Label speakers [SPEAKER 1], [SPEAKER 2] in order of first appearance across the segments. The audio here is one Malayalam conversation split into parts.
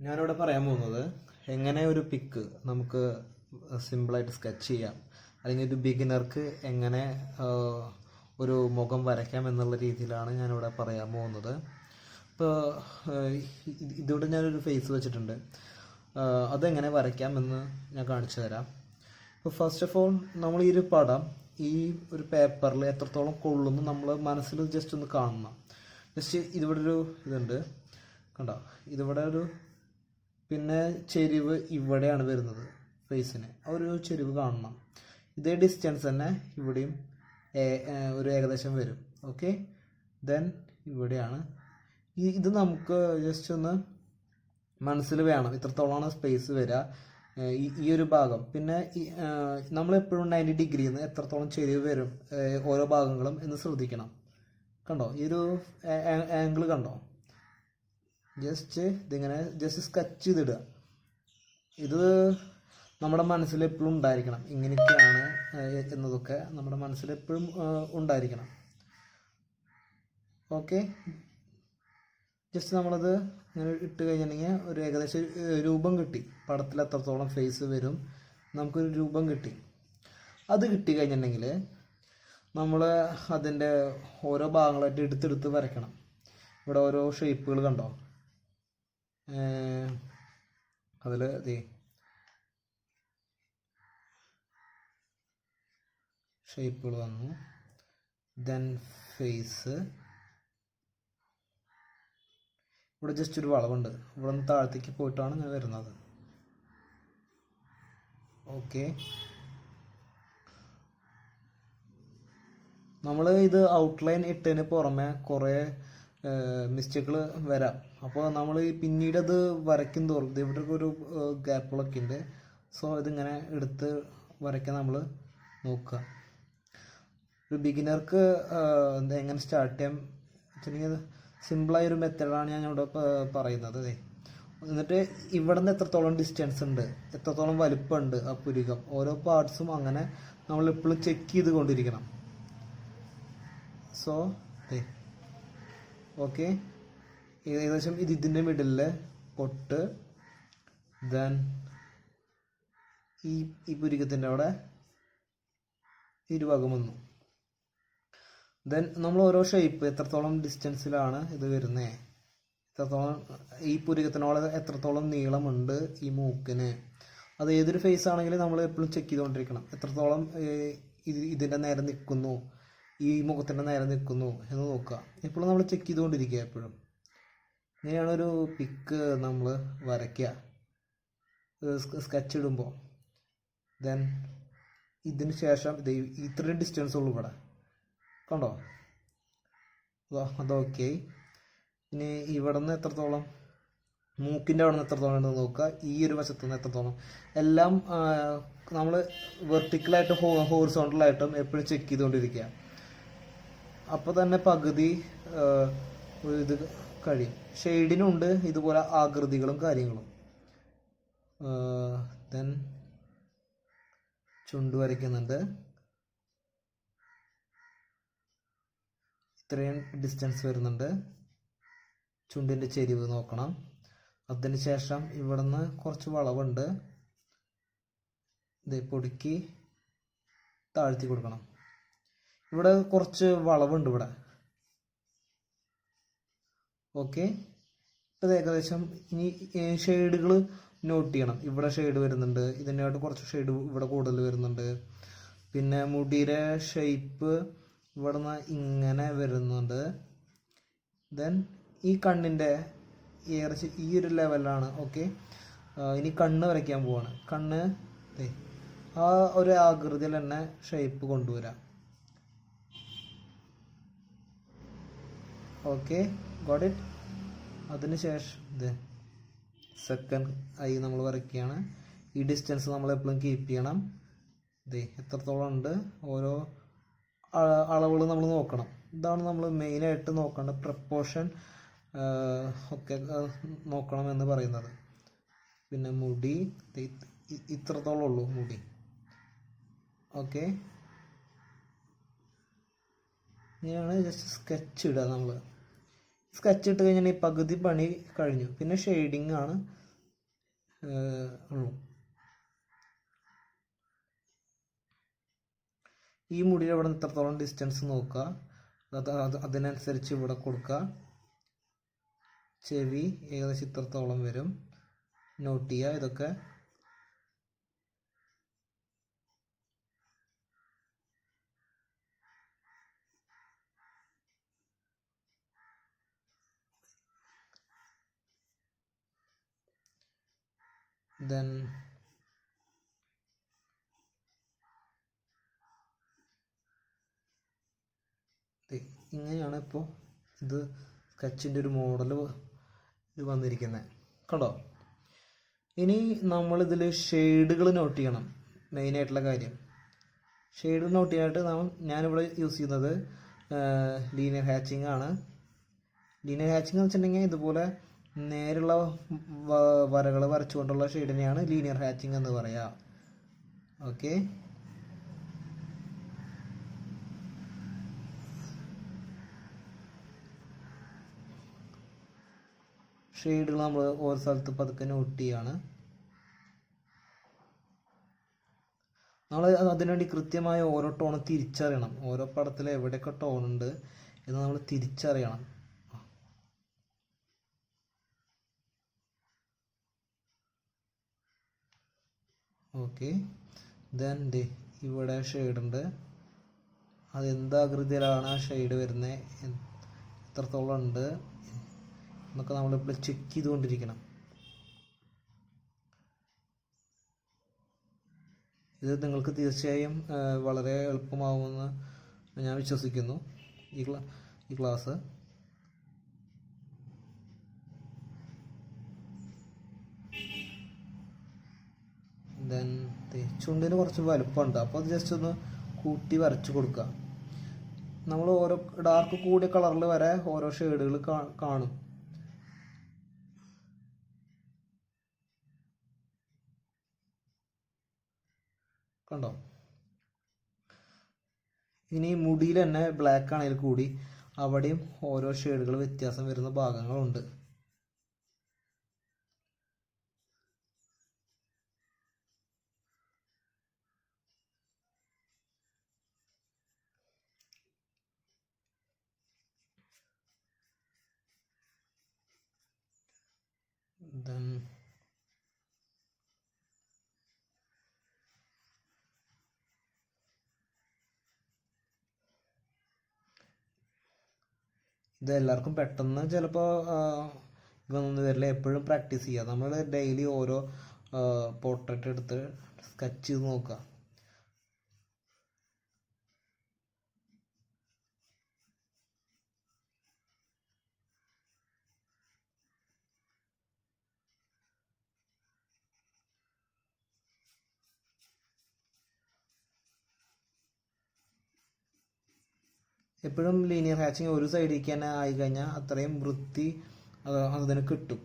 [SPEAKER 1] ഞാനിവിടെ പറയാൻ പോകുന്നത് എങ്ങനെ ഒരു പിക്ക് നമുക്ക് സിമ്പിളായിട്ട് സ്കെച്ച് ചെയ്യാം, അല്ലെങ്കിൽ ഒരു ബിഗിനർക്ക് എങ്ങനെ ഒരു മുഖം വരയ്ക്കാം എന്നുള്ള രീതിയിലാണ് ഞാനിവിടെ പറയാൻ പോകുന്നത്. ഇപ്പോൾ ഇതിവിടെ ഞാനൊരു ഫേസ് വെച്ചിട്ടുണ്ട്. അതെങ്ങനെ വരയ്ക്കാമെന്ന് ഞാൻ കാണിച്ചു തരാം. ഇപ്പോൾ ഫസ്റ്റ് ഓഫ് ഓൾ നമ്മൾ ഈ ഒരു പടം ഈ ഒരു പേപ്പറിൽ എത്രത്തോളം കൊള്ളുന്നു നമ്മൾ മനസ്സിൽ ജസ്റ്റ് ഒന്ന് കാണണം. ജസ്റ്റ് ഇതിവിടെ ഒരു ഇതുണ്ട്, കണ്ടോ? ഇതിവിടെ ഒരു പിന്നെ ചെരിവ് ഇവിടെയാണ് വരുന്നത് ഫേസിന്. ആ ഒരു ചെരിവ് കാണണം. ഇതേ ഡിസ്റ്റൻസ് തന്നെ ഇവിടെയും ഒരു ഏകദേശം വരും. ഓക്കെ, ദെൻ ഇവിടെയാണ് ഇത് നമുക്ക് ജസ്റ്റ് ഒന്ന് മനസ്സിൽ വേണം ഇത്രത്തോളമാണ് സ്പേസ് വരിക ഈ ഒരു ഭാഗം. പിന്നെ നമ്മളെപ്പോഴും 90 ഡിഗ്രിയിൽ നിന്ന് എത്രത്തോളം ചെരിവ് വരും ഓരോ ഭാഗങ്ങളും എന്ന് ശ്രദ്ധിക്കണം. കണ്ടോ ഈ ഒരു ആംഗിൾ കണ്ടോ? ജസ്റ്റ് ഇതിങ്ങനെ ജസ്റ്റ് സ്കെച്ച് ചെയ്തിടുക. ഇത് നമ്മുടെ മനസ്സിൽ എപ്പോഴും ഉണ്ടായിരിക്കണം. ഇങ്ങനെയൊക്കെയാണ് എന്നതൊക്കെ നമ്മുടെ മനസ്സിൽ എപ്പോഴും ഉണ്ടായിരിക്കണം. ഓക്കെ, ജസ്റ്റ് നമ്മളത് ഇങ്ങനെ ഇട്ട് കഴിഞ്ഞിട്ടുണ്ടെങ്കിൽ ഒരു ഏകദേശം രൂപം കിട്ടി. പടത്തിൽ എത്രത്തോളം ഫേസ് വരും നമുക്കൊരു രൂപം കിട്ടി. അത് കിട്ടി കഴിഞ്ഞിട്ടുണ്ടെങ്കിൽ നമ്മൾ അതിൻ്റെ ഓരോ ഭാഗങ്ങളായിട്ട് എടുത്തെടുത്ത് വരയ്ക്കണം. ഇവിടെ ഓരോ ഷേപ്പുകൾ കണ്ടോ? അതിൽ ഷേപ്പുകൾ വന്നു. ദെൻ ഫേസ്, ഇവിടെ ജസ്റ്റ് ഒരു വളവുണ്ട്. ഇവിടെ നിന്ന് താഴത്തേക്ക് പോയിട്ടാണ് ഞാൻ വരുന്നത്. ഓക്കെ, നമ്മൾ ഇത് ഔട്ട്ലൈൻ ഇട്ടതിന് പുറമെ കുറേ മിസ്റ്റേക്കുകൾ വരാം. അപ്പോൾ നമ്മൾ പിന്നീട് അത് വരയ്ക്കും തോറും ഇവിടെ ഒരു ഗ്യാപ്പുകളൊക്കെ ഉണ്ട്. സോ ഇതിങ്ങനെ എടുത്ത് വരയ്ക്കാൻ നമ്മൾ നോക്കുക. ഒരു ബിഗിനർക്ക് എങ്ങനെ സ്റ്റാർട്ട് ചെയ്യാം വെച്ചിട്ടുണ്ടെങ്കിൽ സിമ്പിളായൊരു മെത്തേഡാണ് ഞാൻ ഇവിടെ പറയുന്നത്. എന്നിട്ട് ഇവിടെ നിന്ന് എത്രത്തോളം ഡിസ്റ്റൻസ് ഉണ്ട്, എത്രത്തോളം വലിപ്പമുണ്ട് ആ പുരികം, ഓരോ പാർട്സും അങ്ങനെ നമ്മൾ എപ്പോഴും ചെക്ക് ചെയ്ത് കൊണ്ടിരിക്കണം. സോ ഓക്കെ, ഏകദേശം ഇതിൻ്റെ മിഡിലിൽ പൊട്ട്, ദെൻ ഈ പുരികത്തിൻ്റെ അവിടെ ഇരുഭാഗം വന്നു. ദെൻ നമ്മൾ ഓരോ ഷേപ്പ് എത്രത്തോളം ഡിസ്റ്റൻസിലാണ് ഇത് വരുന്നത്, എത്രത്തോളം ഈ പുരികത്തിനോട് എത്രത്തോളം നീളമുണ്ട് ഈ മൂക്കിന്, അത് ഏതൊരു ഫേസ് ആണെങ്കിലും നമ്മൾ എപ്പോഴും ചെക്ക് ചെയ്തുകൊണ്ടിരിക്കണം. എത്രത്തോളം ഇതിൻ്റെ നേരെ നിൽക്കുന്നു, ഈ മുഖത്തിൻ്റെ നേരെ നിൽക്കുന്നു എന്ന് നോക്കുക. എപ്പോഴും നമ്മൾ ചെക്ക് ചെയ്തുകൊണ്ടിരിക്കുക എപ്പോഴും. ഇങ്ങനെയാണ് ഒരു പിക്ക് നമ്മൾ വരയ്ക്കുക സ്കെച്ച് ഇടുമ്പോൾ. ദെൻ ഇതിന് ശേഷം ഇത്രയും ഡിസ്റ്റൻസ് ഉള്ളൂ ഇവിടെ, കണ്ടോ? അതൊക്കെ. ഇനി ഇവിടെ നിന്ന് എത്രത്തോളം, മൂക്കിൻ്റെ അവിടെ നിന്ന് എത്രത്തോളം ഉണ്ടെന്ന് നോക്കുക. ഈ ഒരു വശത്തു നിന്ന് എത്രത്തോളം, എല്ലാം നമ്മൾ വെർട്ടിക്കലായിട്ടും ഹോറിസോണ്ടലായിട്ടും എപ്പോഴും ചെക്ക് ചെയ്തുകൊണ്ടിരിക്കുക. അപ്പോൾ തന്നെ പകുതി ഇത് കഴിയും. ഷെയ്ഡിനുണ്ട് ഇതുപോലെ ആകൃതികളും കാര്യങ്ങളും. ദെൻ ചുണ്ട് വരയ്ക്കുന്നുണ്ട്. ഇത്രയും ഡിസ്റ്റൻസ് വരുന്നുണ്ട്. ചുണ്ടിൻ്റെ ചെരിവ് നോക്കണം. അതിന് ശേഷം ഇവിടെ നിന്ന് കുറച്ച് വളവുണ്ട്, ഇത് പൊടുക്കി താഴ്ത്തി കൊടുക്കണം. ഇവിടെ കുറച്ച് വളവുണ്ട് ഇവിടെ. ഓക്കെ, ഇത് ഏകദേശം. ഇനി ഷെയ്ഡുകൾ നോട്ട് ചെയ്യണം. ഇവിടെ ഷെയ്ഡ് വരുന്നുണ്ട്, ഇതിനായിട്ട് കുറച്ച് ഷെയ്ഡ് ഇവിടെ കൂടുതൽ വരുന്നുണ്ട്. പിന്നെ മുടിയുടെ ഷേപ്പ് ഇവിടെ നിന്ന് ഇങ്ങനെ വരുന്നുണ്ട്. ദെൻ ഈ കണ്ണിൻ്റെ ഏകദേശം ഈ ഒരു ലെവലാണ്. ഓക്കെ, ഇനി കണ്ണ് വരയ്ക്കാൻ പോവാണ്. കണ്ണ് ആ ഒരു ആകൃതിയിൽ തന്നെ ഷേപ്പ് കൊണ്ടുവരാം. Okay, got it. അതിനുശേഷം സെക്കൻഡ് ആയി നമ്മൾ വരയ്ക്കുകയാണ്. ഈ ഡിസ്റ്റൻസ് നമ്മൾ എപ്പോഴും കീപ്പ് ചെയ്യണം. എത്രത്തോളം ഉണ്ട്, ഓരോ അളവുകൾ നമ്മൾ നോക്കണം. ഇതാണ് നമ്മൾ മെയിനായിട്ട് നോക്കേണ്ട പ്രപ്പോർഷൻ ഒക്കെ നോക്കണം എന്ന് പറയുന്നത്. പിന്നെ മുടി ഇത്രത്തോളം ഉള്ളൂ മുടി. ഓക്കെ, ഇങ്ങനെയാണ് ജസ്റ്റ് സ്കെച്ച് ഇടുക. നമ്മൾ സ്കെച്ച് ഇട്ട് കഴിഞ്ഞാൽ ഈ പകുതി പണി കഴിഞ്ഞു. പിന്നെ ഷെയ്ഡിങ് ആണ് ഉള്ളൂ. ഈ മുടിയുടെ ഇവിടെ ഇത്രത്തോളം ഡിസ്റ്റൻസ് നോക്കുക, അതിനനുസരിച്ച് ഇവിടെ കൊടുക്കുക. ചെവി ഏകദേശം ഇത്രത്തോളം വരും, നോട്ട് ചെയ്യുക ഇതൊക്കെ. ദെൻ ഇങ്ങനെയാണ് ഇപ്പോൾ ഇത് സ്കെച്ചിൻ്റെ ഒരു മോഡൽ വന്നിരിക്കുന്നത്, കണ്ടോ. ഇനി നമ്മളിതിൽ ഷെയ്ഡുകൾ നോട്ട് ചെയ്യണം. മെയിനായിട്ടുള്ള കാര്യം ഷെയ്ഡ് നോട്ട് ചെയ്യാനായിട്ട് ഞാനിവിടെ യൂസ് ചെയ്യുന്നത് ലീനിയർ ഹാച്ചിങ് ആണ്. ലീനിയർ ഹാച്ചിങ് എന്ന് വെച്ചിട്ടുണ്ടെങ്കിൽ ഇതുപോലെ നേരുള്ള വരകൾ വരച്ചുകൊണ്ടുള്ള ഷെയ്ഡിനെയാണ് ലീനിയർ ഹാച്ചിങ് എന്ന് പറയുക. ഓക്കെ, ഷെയ്ഡുകൾ നമ്മൾ ഓരോ സ്ഥലത്ത് പതുക്കെ നോട്ട് ചെയ്യാണ്. നമ്മൾ അതിനുവേണ്ടി കൃത്യമായ ഓരോ ടോൺ തിരിച്ചറിയണം. ഓരോ പടത്തിൽ എവിടെയൊക്കെ ടോൺ ഉണ്ട് എന്ന് നമ്മൾ തിരിച്ചറിയണം. ഓക്കെ, ദെൻ ഇവിടെ ഷെയ്ഡ് ഉണ്ട്. അതെന്താകൃതിയിലാണ് ആ ഷെയ്ഡ് വരുന്നത്, എത്രത്തോളം ഉണ്ട് എന്നൊക്കെ നമ്മളിപ്പോൾ ചെക്ക് ചെയ്തുകൊണ്ടിരിക്കണം. ഇത് നിങ്ങൾക്ക് തീർച്ചയായും വളരെ എളുപ്പമാവുമെന്ന് ഞാൻ വിശ്വസിക്കുന്നു ഈ ക്ലാസ്. ദെൻ ചുണ്ടിന് കുറച്ച് വലുപ്പമുണ്ട്, അപ്പോൾ അത് ജസ്റ്റ് ഒന്ന് കൂട്ടി വരച്ച് കൊടുക്കുക. നമ്മൾ ഓരോ ഡാർക്ക് കൂടിയ കളറിൽ വരെ ഓരോ ഷെയ്ഡുകൾ കാണും. കണ്ടോ. ഇനി മുടിയിൽ തന്നെ ബ്ലാക്ക് ആണെങ്കിൽ കൂടി അവിടെയും ഓരോ ഷെയ്ഡുകൾ വ്യത്യാസം വരുന്ന ഭാഗങ്ങളുണ്ട്. ദെൻ ഇത് എല്ലാവർക്കും പെട്ടെന്ന് ചിലപ്പോൾ ഇതൊന്നും വരില്ല. എപ്പോഴും പ്രാക്ടീസ് ചെയ്യുക. നമ്മൾ ഡെയിലി ഓരോ പോർട്രേറ്റ് എടുത്ത് സ്കെച്ച് ചെയ്ത് നോക്കുക. എപ്പോഴും ലീനിയർ ഹാച്ചിങ് ഒരു സൈഡിലേക്ക് തന്നെ ആയി കഴിഞ്ഞാൽ അത്രയും വൃത്തി അതിന് കിട്ടും.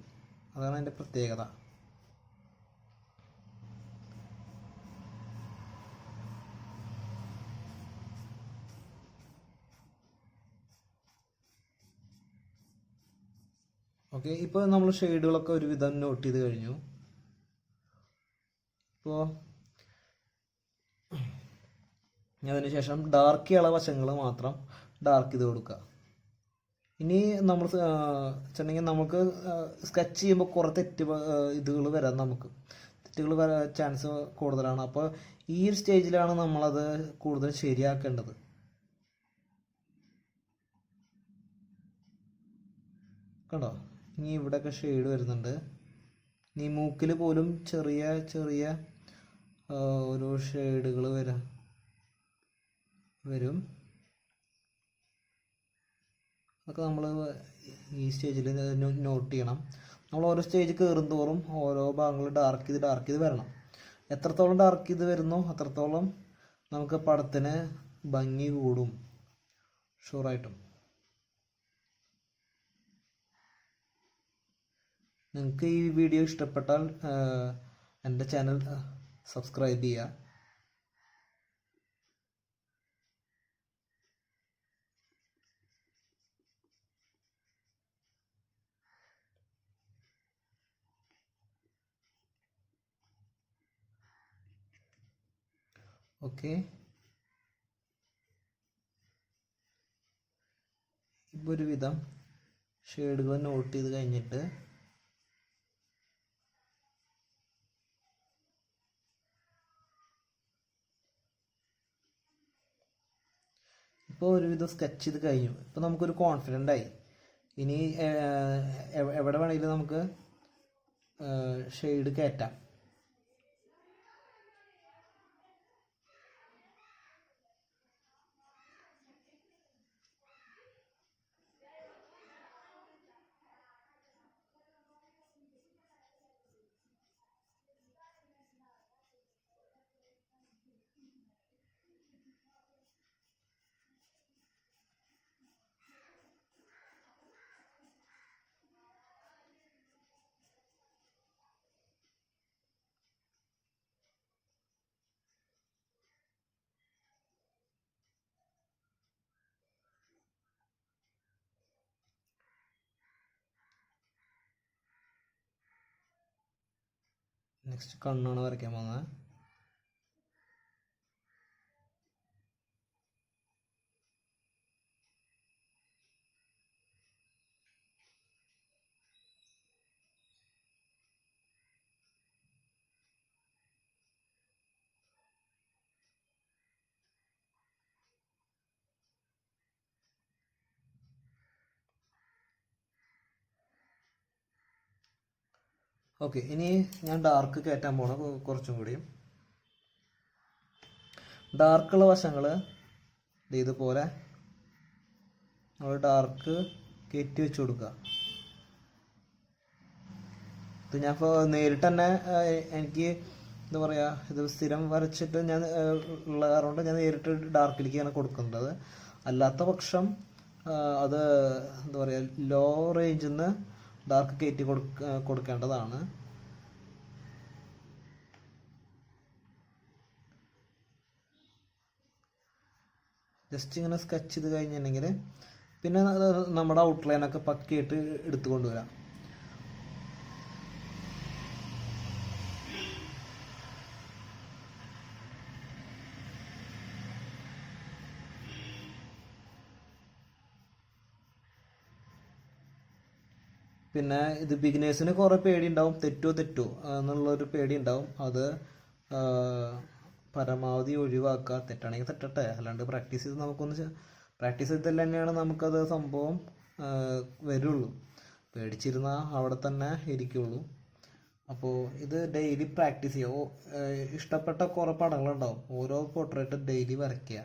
[SPEAKER 1] അതാണ് അതിൻ്റെ പ്രത്യേകത. ഓക്കെ, ഇപ്പോൾ നമ്മൾ ഷെയ്ഡുകളൊക്കെ ഒരുവിധം നോട്ട് ചെയ്ത് കഴിഞ്ഞു. ഇപ്പോൾ അതിനുശേഷം ഡാർക്ക് ചെയ്യുന്ന വശങ്ങൾ മാത്രം ഡാർക്ക് ചെയ്ത് കൊടുക്കുക. ഇനി നമ്മൾ വെച്ചിട്ടുണ്ടെങ്കിൽ നമുക്ക് സ്കെച്ച് ചെയ്യുമ്പോൾ കുറേ ഇതുകൾ വരാൻ തെറ്റുകൾ വരാൻ ചാൻസ് കൂടുതലാണ്. അപ്പോൾ ഈ ഒരു സ്റ്റേജിലാണ് നമ്മളത് കൂടുതൽ ശരിയാക്കേണ്ടത്. കണ്ടോ, ഇനി ഇവിടെയൊക്കെ ഷെയ്ഡ് വരുന്നുണ്ട്. ഇനി മൂക്കിൽ പോലും ചെറിയ ചെറിയ ഓരോ ഷെയ്ഡുകൾ വരും. അതൊക്കെ നമ്മൾ ഈ സ്റ്റേജിൽ നോട്ട് ചെയ്യണം. നമ്മൾ ഓരോ സ്റ്റേജ് കയറും തോറും ഓരോ ഭാഗങ്ങൾ ഡാർക്ക് ചെയ്ത് വരണം. എത്രത്തോളം ഡാർക്ക് ചെയ്ത് വരുന്നോ അത്രത്തോളം നമുക്ക് പടത്തിന് ഭംഗി കൂടും, ഷുവറായിട്ടും. നിങ്ങൾക്ക് ഈ വീഡിയോ ഇഷ്ടപ്പെട്ടാൽ എൻ്റെ ചാനൽ സബ്സ്ക്രൈബ് ചെയ്യുക. ഓക്കെ, ഇപ്പോൾ ഒരുവിധം ഷെയ്ഡുകൾ നോട്ട് ചെയ്ത് കഴിഞ്ഞിട്ട് ഇപ്പോൾ ഒരുവിധം സ്കെച്ച് ചെയ്ത് കഴിഞ്ഞു. ഇപ്പോൾ നമുക്കൊരു കോൺഫിഡൻ്റ് ആയി. ഇനി എവിടെ വേണമെങ്കിലും നമുക്ക് ഷെയ്ഡ് കയറ്റാം. നെക്സ്റ്റ് കണ്ണാണ് വരയ്ക്കാൻ പോകുന്നത്. ഓക്കെ, ഇനി ഞാൻ ഡാർക്ക് കയറ്റാൻ പോണ കുറച്ചും കൂടിയും. ഡാർക്കുള്ള വശങ്ങൾ ഇതുപോലെ നമ്മൾ ഡാർക്ക് കയറ്റി വെച്ച് കൊടുക്കുക. ഇത് ഞാൻ ഇപ്പോൾ നേരിട്ട് തന്നെ എനിക്ക് എന്താ പറയുക, ഇത് സ്ഥിരം വരച്ചിട്ട് ഞാൻ ഉള്ള കാരണം ഞാൻ നേരിട്ട് ഡാർക്കിലേക്കാണ് കൊടുക്കുന്നത്. അല്ലാത്ത പക്ഷം അത് എന്താ പറയുക, ലോ റേഞ്ചിൽ നിന്ന് ഡാർക്ക് കയറ്റി കൊടുക്കേണ്ടതാണ്. ജസ്റ്റ് ഇങ്ങനെ സ്കെച്ച് ചെയ്ത് കഴിഞ്ഞിട്ടുണ്ടെങ്കിൽ പിന്നെ നമ്മുടെ ഔട്ട്ലൈനൊക്കെ പക്കയായിട്ട് എടുത്തു കൊണ്ടുവരാം. പിന്നെ ഇത് ബിഗിനേഴ്സിന് കുറേ പേടി ഉണ്ടാവും, തെറ്റോ എന്നുള്ളൊരു പേടി ഉണ്ടാവും. അത് പരമാവധി ഒഴിവാക്കുക. തെറ്റാണെങ്കിൽ തെറ്റട്ടെ, അല്ലാണ്ട് പ്രാക്ടീസ് ചെയ്തല്ല തന്നെയാണ് നമുക്കത് സംഭവം വരുള്ളൂ. പേടിച്ചിരുന്നാൽ അവിടെ തന്നെ ഇരിക്കുള്ളൂ. അപ്പോൾ ഇത് ഡെയിലി പ്രാക്ടീസ് ചെയ്യുക. ഇഷ്ടപ്പെട്ട കുറേ പടങ്ങളുണ്ടാവും, ഓരോ പോർട്രേറ്റ് ഡെയിലി വരയ്ക്കുക.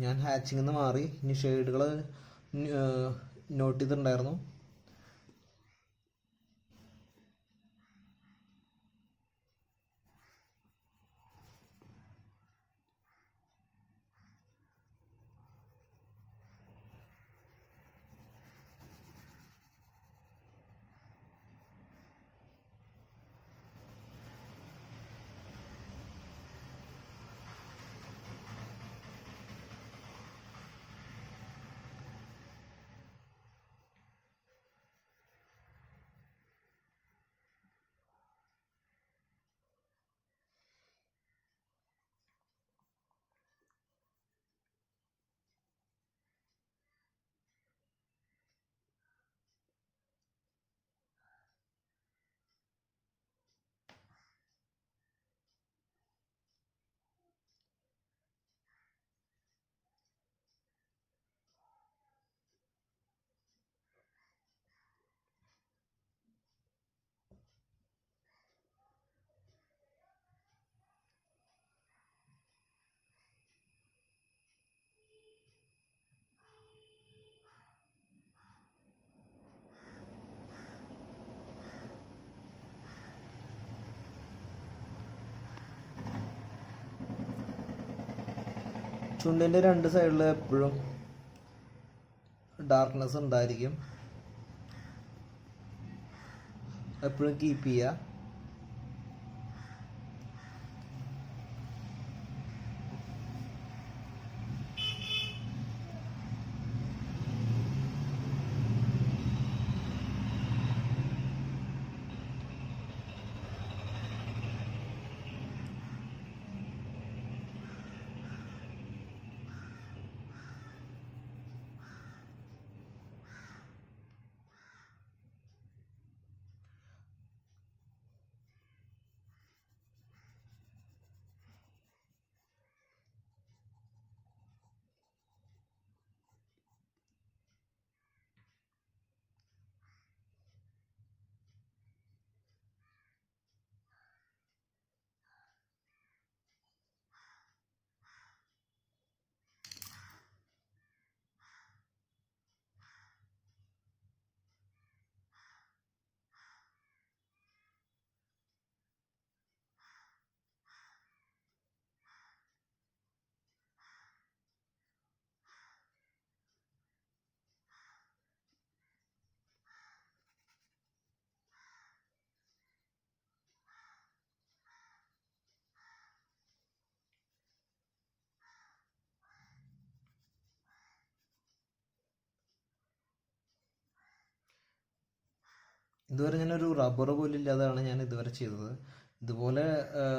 [SPEAKER 1] ഞാൻ ഹാച്ചിങ്ങിൽ നിന്ന് മാറി ഇനി ഷെയ്ഡുകൾ നോട്ട് ചെയ്തിട്ടുണ്ടായിരുന്നു. ചുണ്ടിൻ്റെ രണ്ട് സൈഡിൽ എപ്പോഴും ഡാർക്ക്നെസ് ഉണ്ടായിരിക്കും, എപ്പോഴും കീപ്പ് ചെയ്യുക. ഇതുവരെ ഞാനൊരു റബ്ബർ പോലും ഇല്ലാതാണ് ഞാൻ ഇതുവരെ ചെയ്തത്. ഇതുപോലെ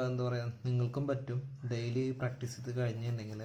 [SPEAKER 1] എന്താ പറയുക, നിങ്ങൾക്കും പറ്റും ഡെയിലി പ്രാക്ടീസ് ചെയ്ത് കഴിഞ്ഞിട്ടുണ്ടെങ്കിൽ.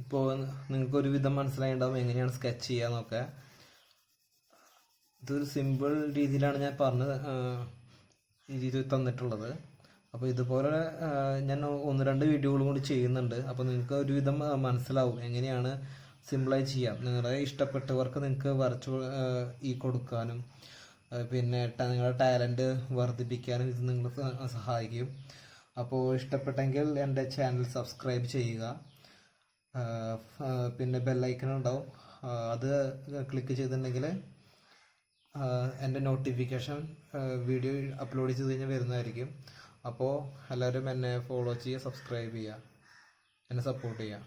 [SPEAKER 1] ഇപ്പോൾ നിങ്ങൾക്ക് ഒരുവിധം മനസ്സിലായിട്ടുണ്ടാവും എങ്ങനെയാണ് സ്കെച്ച് ചെയ്യാന്നൊക്കെ. ഇതൊരു സിമ്പിൾ രീതിയിലാണ് ഞാൻ പറഞ്ഞത് ഈ രീതി തന്നിട്ടുള്ളത്. അപ്പോൾ ഇതുപോലെ ഞാൻ ഒന്ന് രണ്ട് വീഡിയോകളും കൂടി ചെയ്യുന്നുണ്ട്. അപ്പോൾ നിങ്ങൾക്ക് ഒരുവിധം മനസ്സിലാവും എങ്ങനെയാണ് സിമ്പിളായി ചെയ്യാം. നിങ്ങളുടെ ഇഷ്ടപ്പെട്ടവർക്ക് നിങ്ങൾക്ക് വരച്ച് ഈ കൊടുക്കാനും പിന്നെ നിങ്ങളുടെ ടാലൻറ്റ് വർദ്ധിപ്പിക്കാനും ഇത് നിങ്ങളെ സഹായിക്കും. അപ്പോൾ ഇഷ്ടപ്പെട്ടെങ്കിൽ എൻ്റെ ചാനൽ സബ്സ്ക്രൈബ് ചെയ്യുക. പിന്നെ ബെല്ലൈക്കൺ ഉണ്ടാവും, അത് ക്ലിക്ക് ചെയ്തിട്ടുണ്ടെങ്കിൽ എൻ്റെ നോട്ടിഫിക്കേഷൻ വീഡിയോ അപ്ലോഡ് ചെയ്ത് കഴിഞ്ഞാൽ വരുന്നതായിരിക്കും. അപ്പോൾ എല്ലാവരും എന്നെ ഫോളോ ചെയ്യുക, സബ്സ്ക്രൈബ് ചെയ്യുക, എന്നെ സപ്പോർട്ട് ചെയ്യുക.